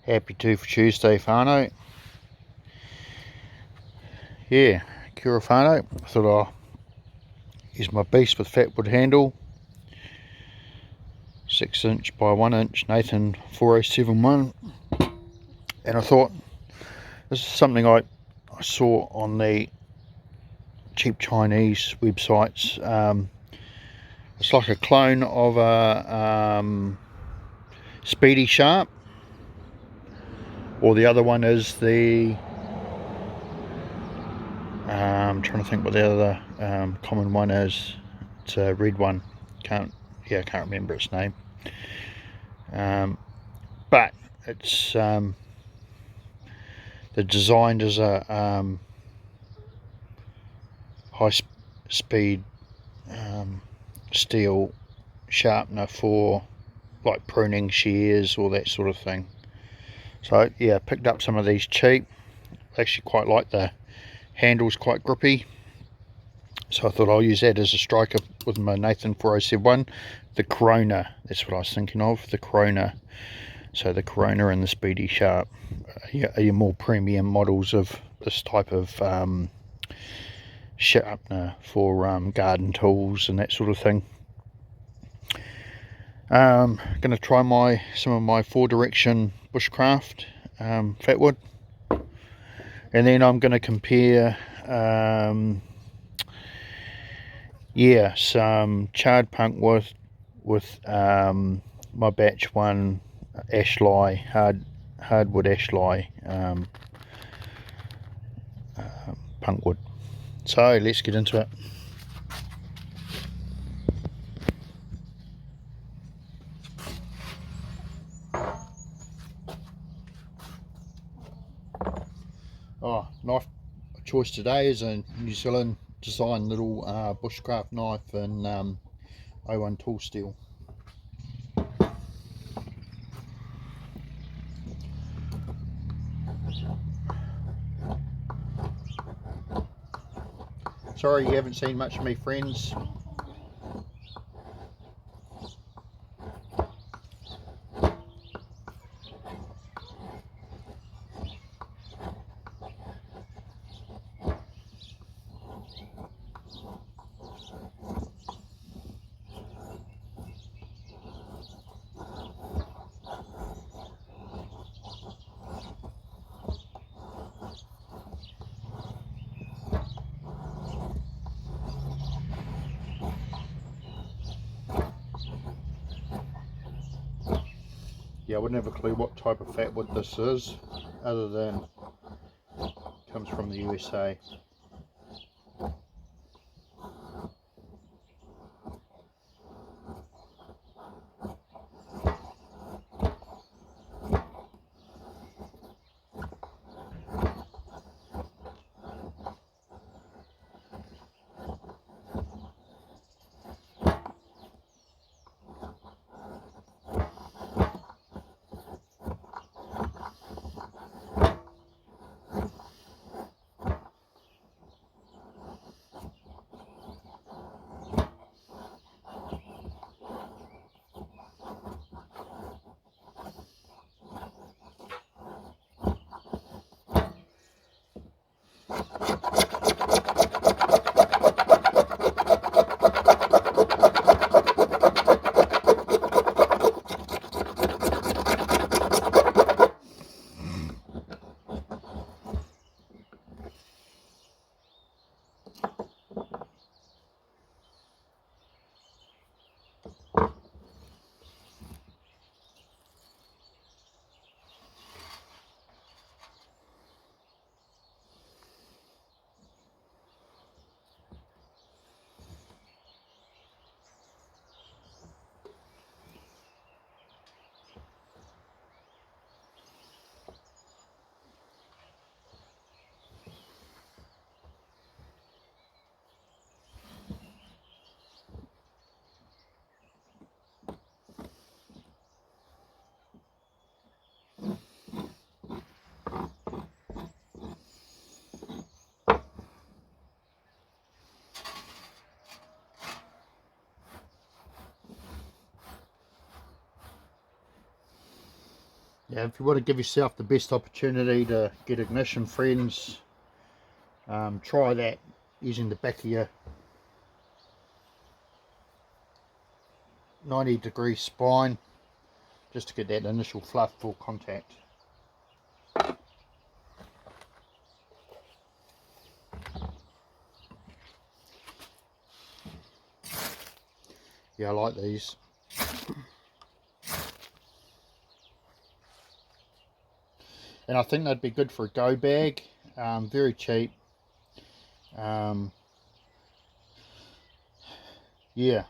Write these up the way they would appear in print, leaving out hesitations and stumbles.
Happy 2 for Tuesday, whānau. Yeah, kia ora whānau. I thought I'll use my beast with Fatwood handle. 6 inch by 1 inch Nathan 4071. And I thought this is something I saw on the cheap Chinese websites. It's like a clone of a Speedy Sharp, or the other one is the I'm trying to think what the other common one is. It's a red one. I can't remember its name. But it's the design is a high speed steel sharpener for like pruning shears or that sort of thing. So yeah, picked up some of these cheap. Actually quite like the handle's quite grippy, so I thought I'll use that as a striker with my Nathan 4071. The Corona, that's what I was thinking of, the Corona. So the Corona and the Speedy Sharp are your more premium models of this type of sharpener for garden tools and that sort of thing. Going to try some of my 4-direction Bushcraft Fatwood, and then I'm going to compare some charred Punkwood with my batch 1 ashly, hardwood ashly Punkwood. So let's get into it. Knife choice today is a New Zealand design little Bushcraft knife in 01 tool steel. Sorry you haven't seen much of me, friends. Yeah, I wouldn't have a clue what type of Fatwood this is, other than it comes from the USA. Yeah, if you want to give yourself the best opportunity to get ignition, friends, try that using the back of your 90-degree spine just to get that initial fluff for contact. Yeah, I like these. And I think they'd be good for a go bag. Very cheap. Yeah,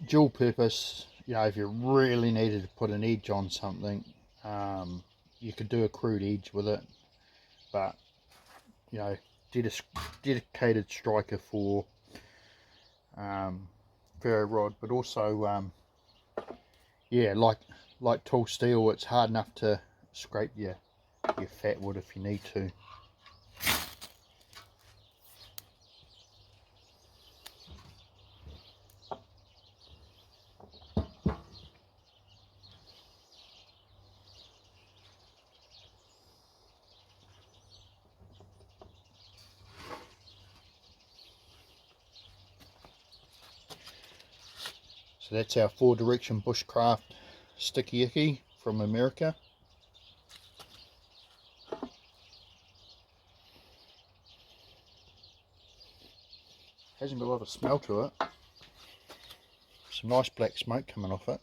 dual purpose. You know, if you really needed to put an edge on something, you could do a crude edge with it. But you know, dedicated striker for ferro rod, but also yeah, like tall steel, it's hard enough to scrape your fatwood if you need to. So that's our 4-direction Bushcraft sticky icky from America. Hasn't got a lot of smell to it. Some nice black smoke coming off it.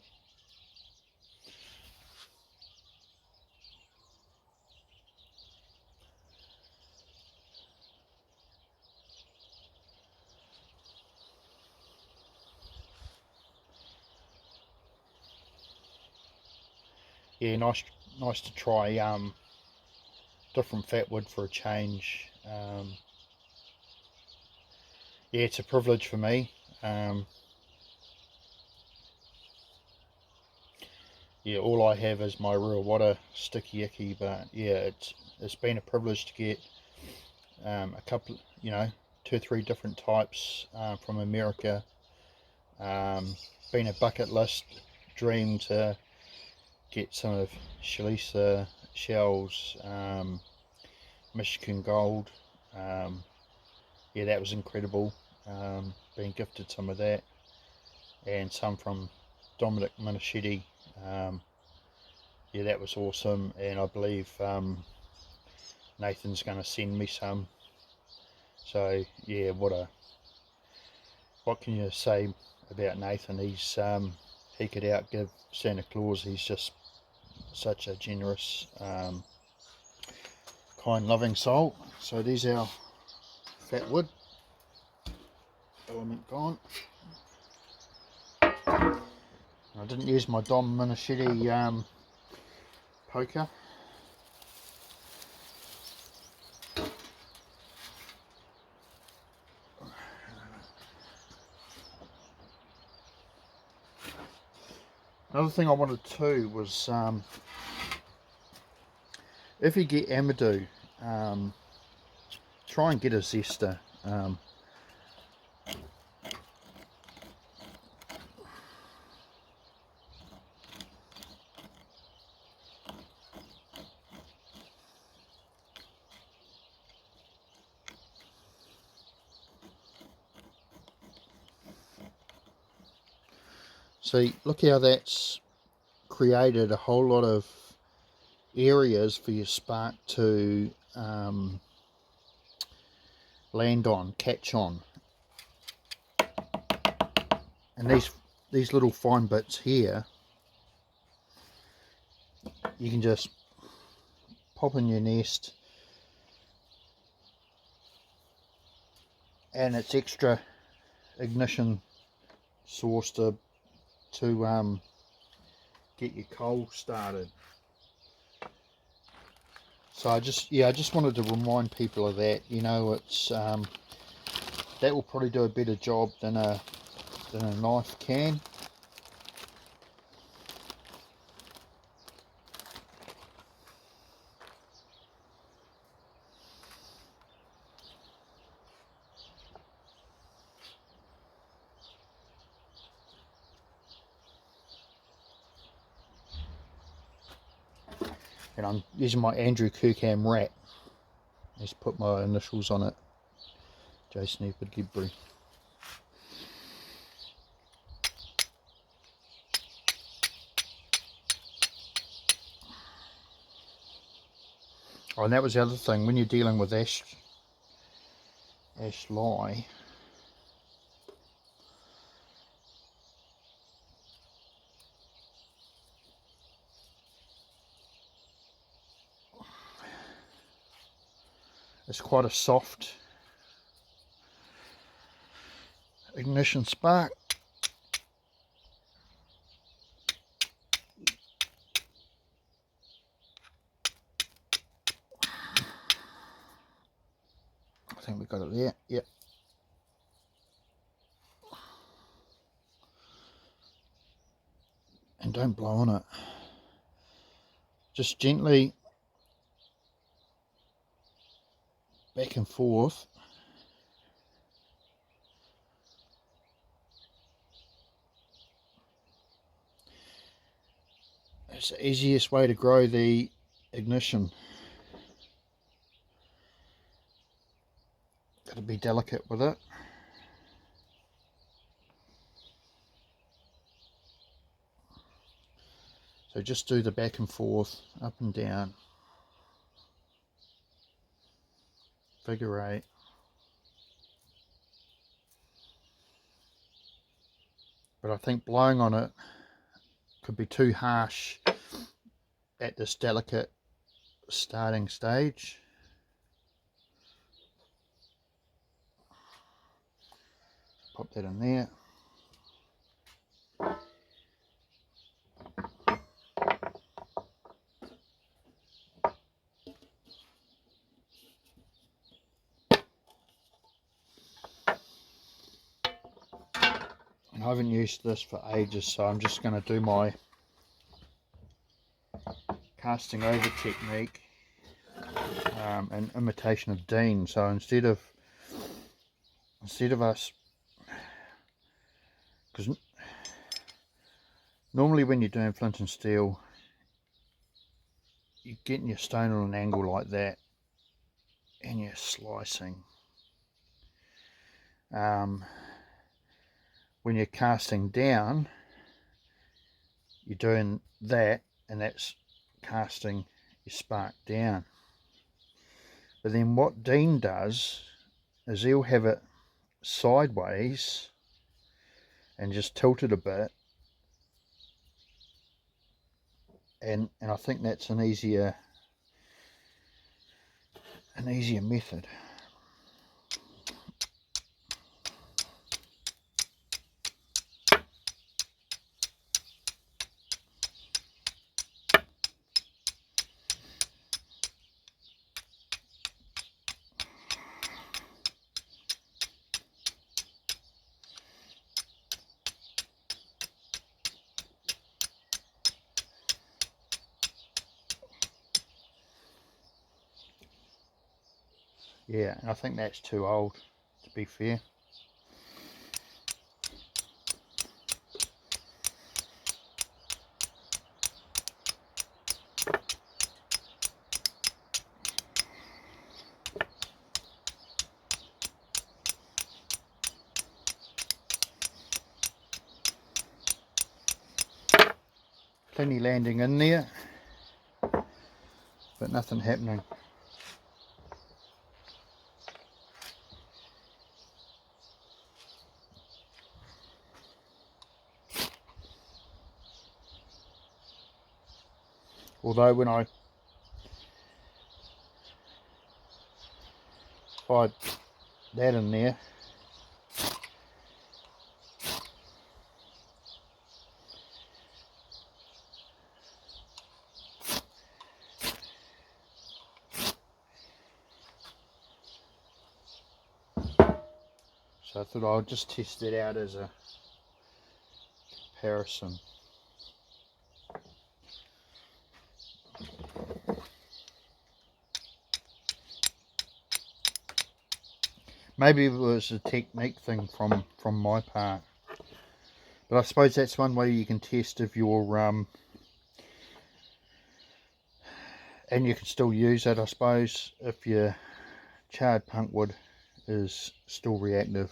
Yeah, nice to try different fatwood for a change. Yeah, it's a privilege for me. Yeah, all I have is my real water sticky icky, but yeah, it's been a privilege to get a couple, you know, 2 or 3 different types from America. Been a bucket list dream to get some of Shalisa shells, Michigan gold. Yeah, that was incredible. Being gifted some of that, and some from Dominic Minichetti. Yeah, that was awesome, and I believe Nathan's going to send me some. So yeah, what can you say about Nathan? He's he could outgive Santa Claus. He's just such a generous, kind, loving soul. So there's our fatwood element gone. I didn't use my Dom Minichetti poker. Another thing I wanted too was if you get Amadou, try and get a zester. See, look how that's created a whole lot of areas for your spark to land on, catch on. And these little fine bits here, you can just pop in your nest, and it's extra ignition source to get your coal started. So I just wanted to remind people of that. You know, it's that will probably do a better job than a knife can. And I'm using my Andrew Kirkham rat. Just put my initials on it. Jason Edward Gibbury. Oh, and that was the other thing, when you're dealing with ash lye, it's quite a soft ignition spark. I think we got it there. Yep. And don't blow on it. Just gently back and forth. It's the easiest way to grow the ignition. Got to be delicate with it. So just do the back and forth, up and down, figure 8. But I think blowing on it could be too harsh at this delicate starting stage. Pop that in there. And I haven't used this for ages, so I'm just going to do my casting over technique an imitation of Dean. So instead of us, because normally when you're doing flint and steel, you're getting your stone on an angle like that and you're slicing. When you're casting down, you're doing that, and that's casting your spark down. But then what Dean does is he'll have it sideways and just tilt it a bit, and I think that's an easier method. Yeah, and I think that's too old, to be fair. Plenty landing in there, but nothing happening. Although when I fired that in there, so I thought I'll just test it out as a comparison. Maybe it was a technique thing from my part, but I suppose that's one way you can test if you're And you can still use it, I suppose, if your charred punkwood is still reactive.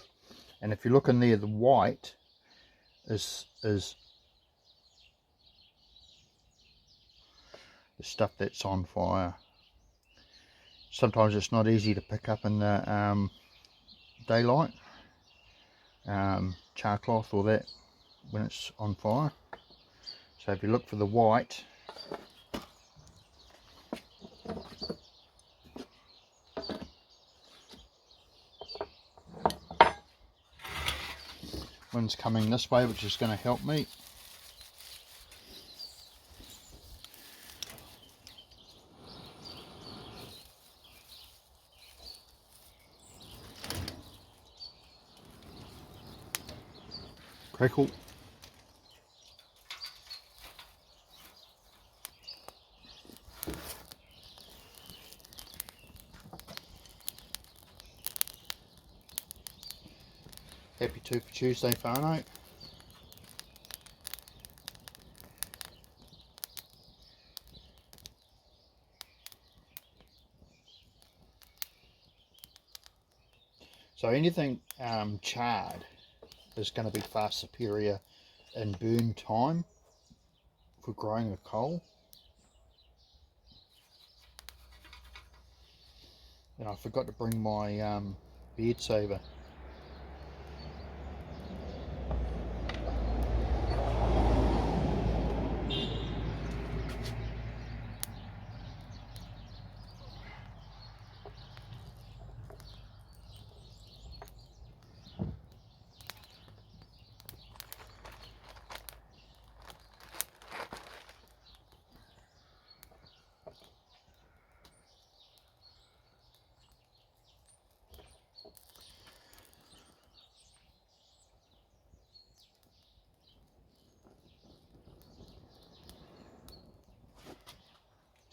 And if you look in there, the white is the stuff that's on fire. Sometimes it's not easy to pick up in the daylight, char cloth or that, when it's on fire. So if you look for the white, wind's coming this way, which is going to help me. Crackle. Happy 2 for Tuesday, Fano. So anything charred is going to be far superior in burn time for growing a coal. And I forgot to bring my beard saver.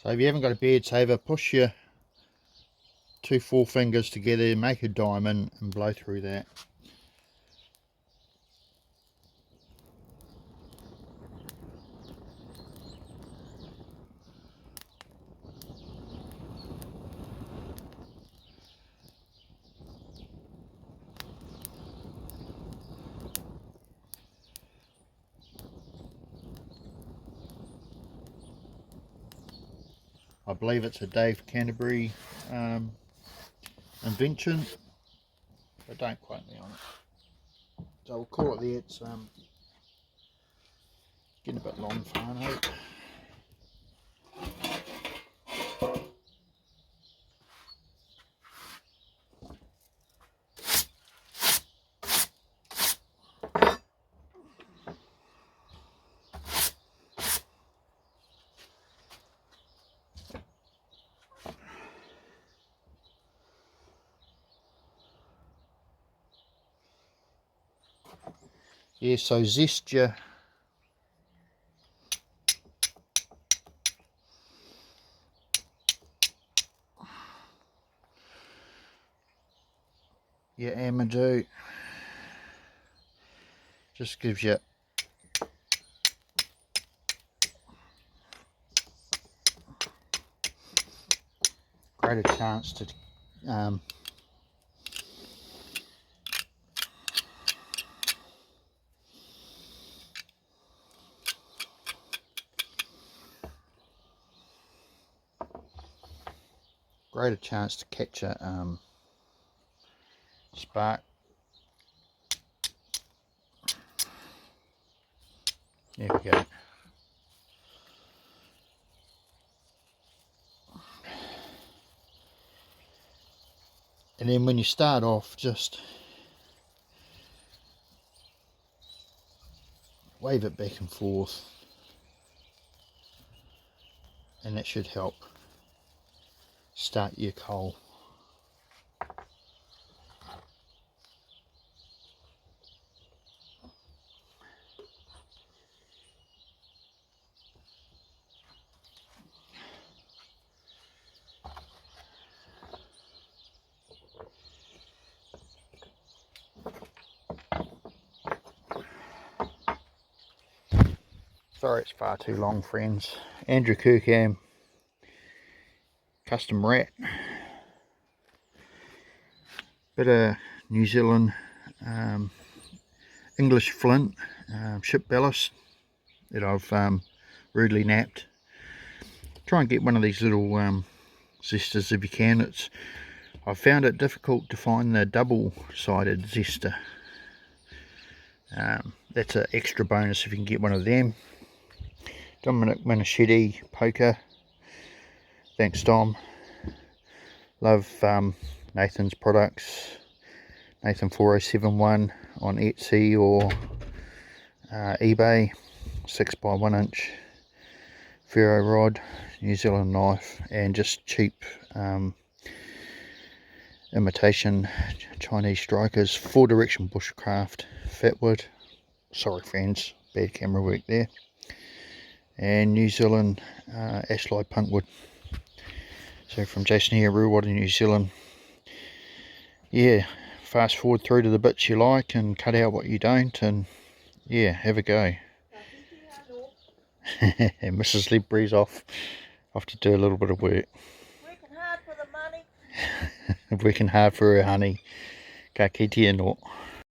So if you haven't got a beard saver, push your 2 forefingers together, make a diamond and blow through that. I believe it's a Dave Canterbury invention, but don't quote me on it. So we'll call it there. It's getting a bit long, Fano. Yeah, so zest your Amadou. Just gives you greater chance to catch a spark. There we go. And then when you start off, just wave it back and forth, and that should help start your coal. Sorry it's far too long, friends. Andrew Kirkham, custom rat. Bit of New Zealand English Flint ship ballast that I've rudely napped. Try and get one of these little zesters if you can. I've found it difficult to find the double-sided zester. That's an extra bonus if you can get one of them. Dominic Minichetti poker. Thanks, Dom. Love Nathan's products. Nathan 4071 on Etsy or eBay. 6x1 inch ferro rod, New Zealand knife, and just cheap imitation Chinese strikers. 4-direction Bushcraft Fatwood. Sorry friends, bad camera work there. And New Zealand Lyed Punkwood. So from Jason here, Ruwater, New Zealand. Yeah, fast forward through to the bits you like and cut out what you don't, and yeah, have a go. And Mrs. Ledbury's off to do a little bit of work. Working hard for the money. Working hard for her honey. Ka kite anō.